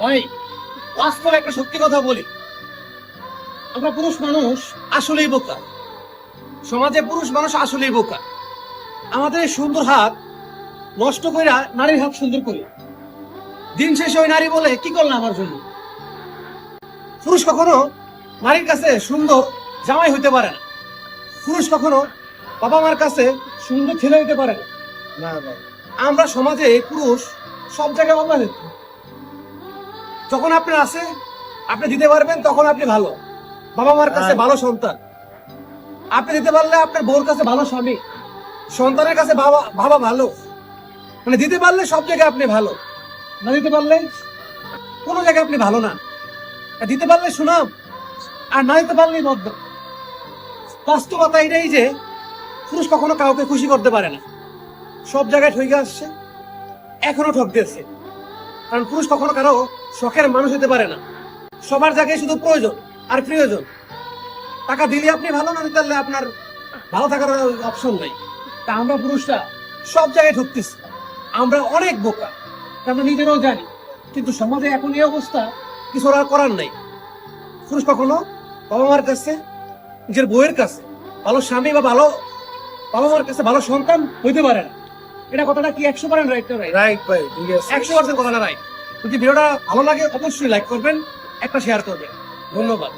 ভাই, বাস্তবে একটা সত্যি কথা বলি, আমরা পুরুষ মানুষ আসলেই বোকা। সমাজে পুরুষ মানুষ আসলেই বোকা। আমাদের এই সুন্দর হাত নষ্ট কইরা নারীর হাত সুন্দর করি। দিন শেষে ওই নারী বলে, কি করলে আমার জন্য? পুরুষ কখনো নারীর কাছে সুন্দর জামাই হইতে পারে না। পুরুষ কখনো বাবা মার কাছে সুন্দর ছেলে হইতে পারে না। না ভাই, আমরা সমাজে পুরুষ সব জায়গায় অবহেলিত। যখন আপনার আছে, আপনি দিতে পারবেন, তখন আপনি ভালো বাবা মার কাছে, ভালো সন্তান। আপনি দিতে পারলে আপনার বউর কাছে ভালো স্বামী, সন্তানের কাছে বাবা বাবা ভালো। মানে দিতে পারলে সব জায়গায় আপনি ভালো, না দিতে পারলে কোনো জায়গায় আপনি ভালো না। আর দিতে পারলে সুনাম, আর না দিতে পারলেই বদ্ধ। বাস্তবতা এটাই যে পুরুষ কখনো কাউকে খুশি করতে পারে না। সব জায়গায় ঠকে আসছে, এখনো ঠকতেছে। কারণ পুরুষ কখনো কারো শখের মানুষ হতে পারে না। সবার জায়গায় শুধু প্রয়োজন আর প্রিয়জন। টাকা দিলে আপনি ভালো, না দিতে পারলে আপনার ভালো থাকার অপশন নাই। তা আমরা পুরুষরা সব জায়গায় ঠকতেছি। আমরা অনেক বোকা, তা আমরা নিজেরাও জানি। কিন্তু সমাজে এখন এই অবস্থা, কিছু আর করার নাই। পুরুষ কখনো বাবা মার কাছে, নিজের বউয়ের কাছে ভালো স্বামী বা ভালো বাবা মার কাছে ভালো সন্তান হইতে পারে না। এটা কথাটা কি 100% রাইট? রাইট ভাই, ঠিক আছে। 100% কথাটা রাইট। যদি ভিডিওটা ভালো লাগে অবশ্যই লাইক করবেন, একটা শেয়ার করবেন। ধন্যবাদ।